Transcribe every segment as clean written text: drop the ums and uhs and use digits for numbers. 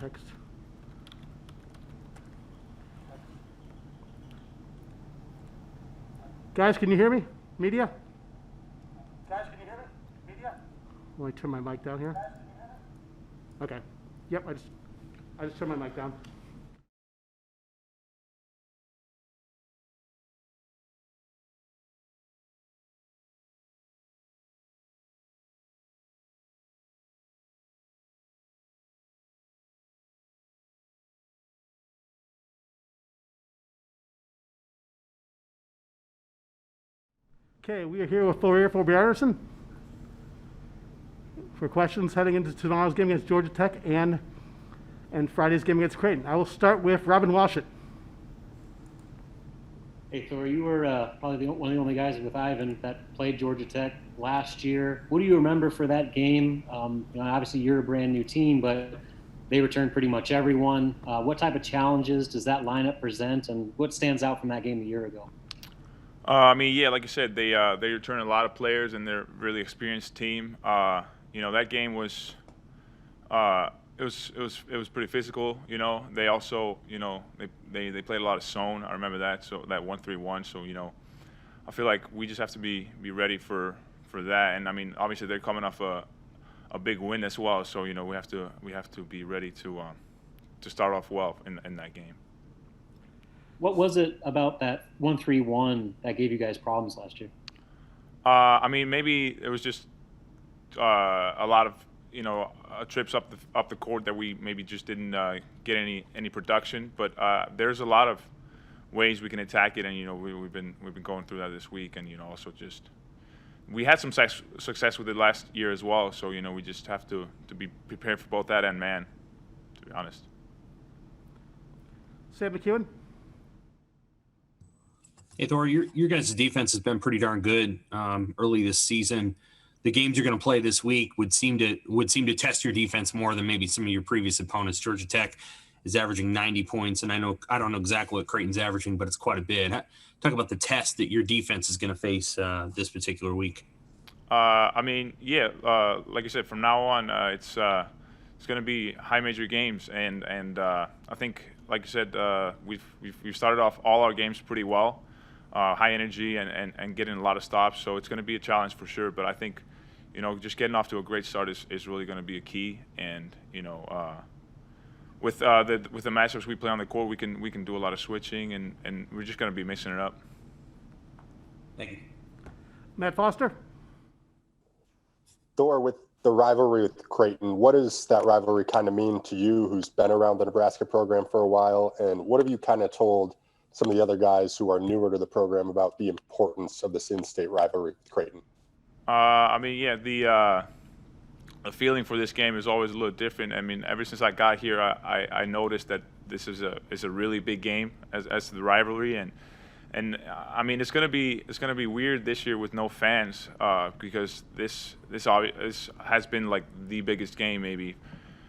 text. Guys, can you hear me? Media? Guys, can you hear me? Media? Let me turn my mic down here. Okay. Yep, I just turned my mic down. Okay, we are here with Thorir for Bjarnason for questions heading into tomorrow's game against Georgia Tech and Friday's game against Creighton. I will start with Robin Walshett. Hey, Thor, you were probably one of the only guys with Ivan that played Georgia Tech last year. What do you remember for that game? Obviously you're a brand new team, but they returned pretty much everyone. What type of challenges does that lineup present, and what stands out from that game a year ago? Like you said, they return a lot of players, and they're a really experienced team. That game was it was pretty physical. They also they played a lot of zone. I remember that. So that 1-3-1. So I feel like we just have to be ready for that. And I mean, obviously they're coming off a big win as well. So we have to be ready to start off well in that game. What was it about that 1-3-1 that gave you guys problems last year? Maybe it was just a lot of trips up the court that we maybe just didn't get any production. But there's a lot of ways we can attack it, and we've been going through that this week, and also just we had some success with it last year as well. So we just have to be prepared for both that and man, to be honest. Sam McEwen. Hey, Thor, your guys' defense has been pretty darn good early this season. The games you're going to play this week would seem to test your defense more than maybe some of your previous opponents. Georgia Tech is averaging 90 points, and I don't know exactly what Creighton's averaging, but it's quite a bit. Talk about the test that your defense is going to face this particular week. Like I said, from now on, it's going to be high major games, and I think, like you said, we've started off all our games pretty well. High energy and getting a lot of stops, so it's going to be a challenge for sure. But I think, just getting off to a great start is really going to be a key. And with the matchups we play on the court, we can do a lot of switching, and we're just going to be mixing it up. Thank you, Matt Foster. Thor, with the rivalry with Creighton, what does that rivalry kind of mean to you, who's been around the Nebraska program for a while, and what have you kind of told some of the other guys who are newer to the program about the importance of this in-state rivalry with Creighton? The feeling for this game is always a little different. I mean, ever since I got here, I noticed that this is a really big game as to the rivalry, and I mean it's gonna be weird this year with no fans because this has been like the biggest game maybe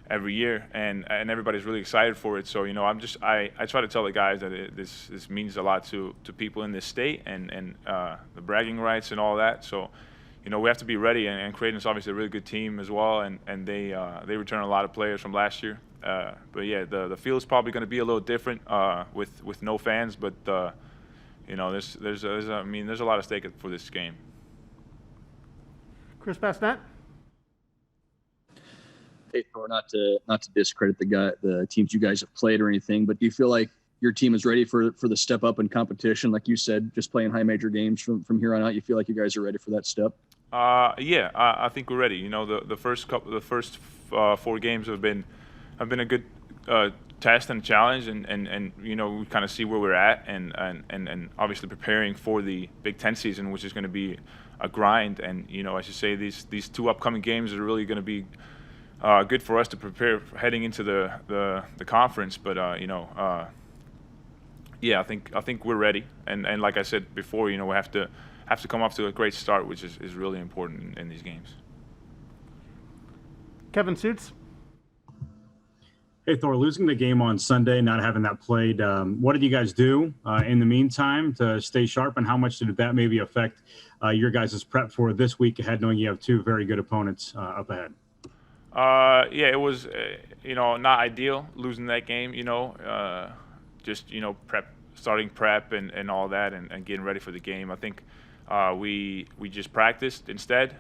every year, and everybody's really excited for it. So I try to tell the guys that this means a lot to people in this state and the bragging rights and all that. So we have to be ready, and Creighton's obviously a really good team as well, and they return a lot of players from last year. But yeah, the field is probably going to be a little different with no fans, but there's a lot of stake for this game. Chris Basnett. Hey, Thor, not to discredit the teams you guys have played or anything, but do you feel like your team is ready for the step up in competition? Like you said, just playing high major games from here on out, you feel like you guys are ready for that step? I think we're ready. The first 4 games have been a good test and challenge, and we kind of see where we're at, and obviously preparing for the Big Ten season, which is going to be a grind. And I should say these 2 upcoming games are really going to be good for us to prepare for heading into the conference. But I think we're ready, and like I said before, we have to come off to a great start, which is really important in these games. Kevin Suits. Hey, Thor, losing the game on Sunday, not having that played, what did you guys do in the meantime to stay sharp, and how much did that maybe affect your guys' prep for this week ahead, knowing you have 2 very good opponents up ahead? Yeah, it was, not ideal losing that game, just, starting prep and all that and getting ready for the game. I think we just practiced instead.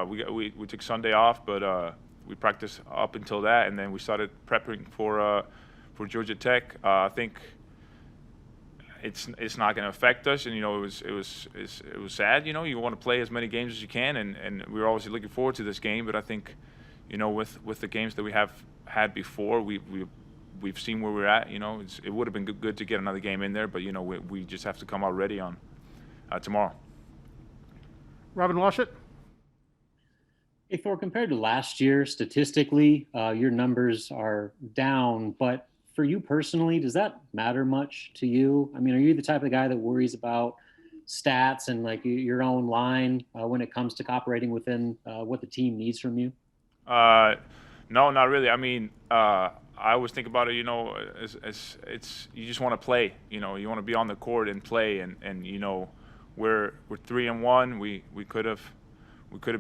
We took Sunday off, but we practiced up until that, and then we started prepping for Georgia Tech. I think it's not going to affect us, and it was sad. You want to play as many games as you can, and we're obviously looking forward to this game. But I think, with the games that we have had before, we've seen where we're at. It would have been good to get another game in there, but we just have to come out ready on tomorrow. Robin Washut. Hey, Thor, compared to last year, statistically, your numbers are down, but for you personally, does that matter much to you? I mean, are you the type of guy that worries about stats and like your own line when it comes to operating within what the team needs from you? No, not really. I mean, I always think about it, as it's you just want to play. You want to be on the court and play, and we're 3-1. We could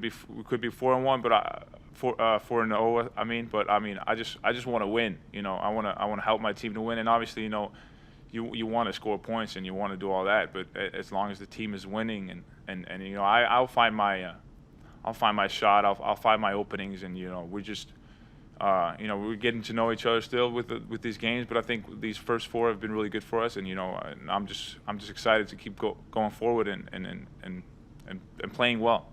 be 4-1, but 4-0. I just want to win. I want to help my team to win, and obviously, you want to score points and you want to do all that. But as long as the team is winning, and I'll find my shot. I'll find my openings, and we're just we're getting to know each other still with these games. But I think these first 4 have been really good for us, and and I'm just excited to keep going forward and playing well.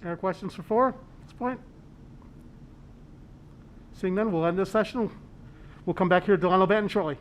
Any questions for 4 at this point? Seeing none, we'll end this session. We'll come back here to Delano Banton shortly.